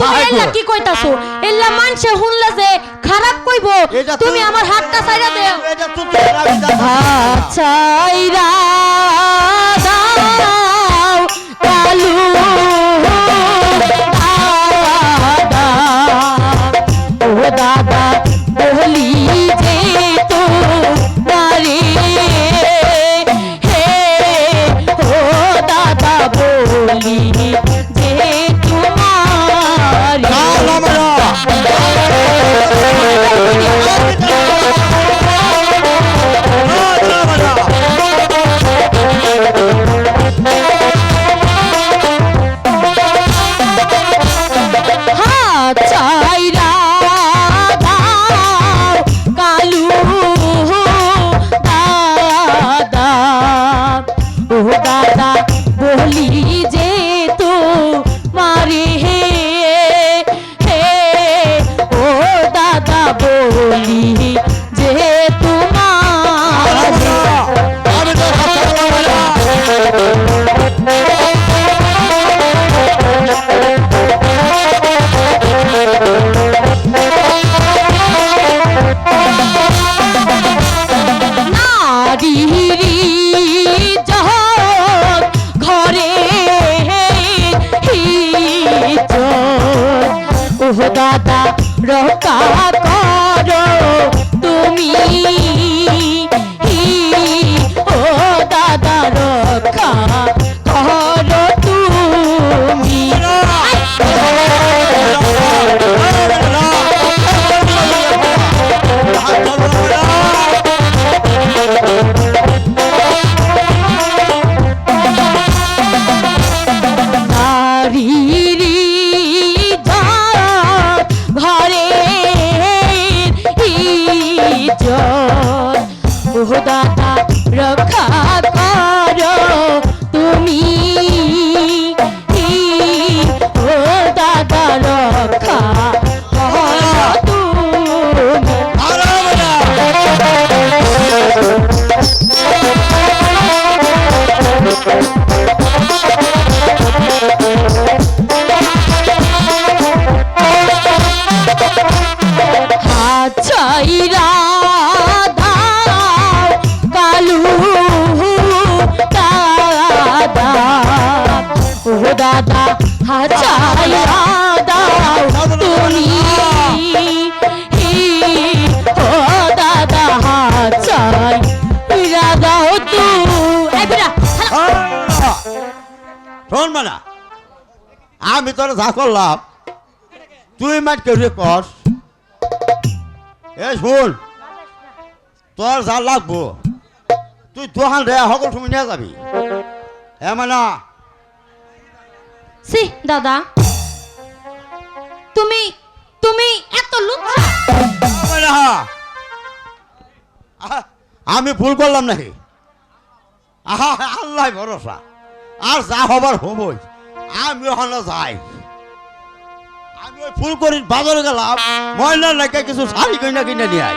তুমি এলা কি কইতাছো এলা মানছে হুনলা যে খারাপ কইবো তুমি আমার হাতটা ছাইরা দাও এটা তো হাত ছাইরা দাও কালু দাদা ও দাদা বলি যে তো নারে হে ও দাদা বলি যে তোমার হাত ছাইরা দাও কালু দাদা ও দাদা বলি যে তো মারে হে হে ও দাদা বলি যে তোমার নারীরি জহর ঘরে হিজত ওহ দাদা রক্ষা করো তুমি ও দাদা রক্ষা করো তুমি নারীরি জাত ঘরে ইজ্জত ওহ দাদা রক্ষা করো তুমি ও দাদা রক্ষা করো তুমি হাত ছাইরা দাও কালু দাদা ও দাদা হাত ছাইরা দাও তুমি ও দাদা হাত ছাইরা দাও শোন মানা আমি তোর যা করলাম তুই মাঠ কেউ কর এ শোন তোর যা লাগবো তুই দোকান রে সকল তুমি নিয়ে যাবি এ মানা সি দাদা তুমি তুমি এত লুচ্ছা আমি ভুল করলাম নাকি আহা আল্লাহ ভরসা আর যা হবার হবই আমি ওখানে যাই আমি ওই ফুল করি বাজারে গেলাম ময়নার নাকি কিছু শাড়ি কিনে কিনে নিয়ে আই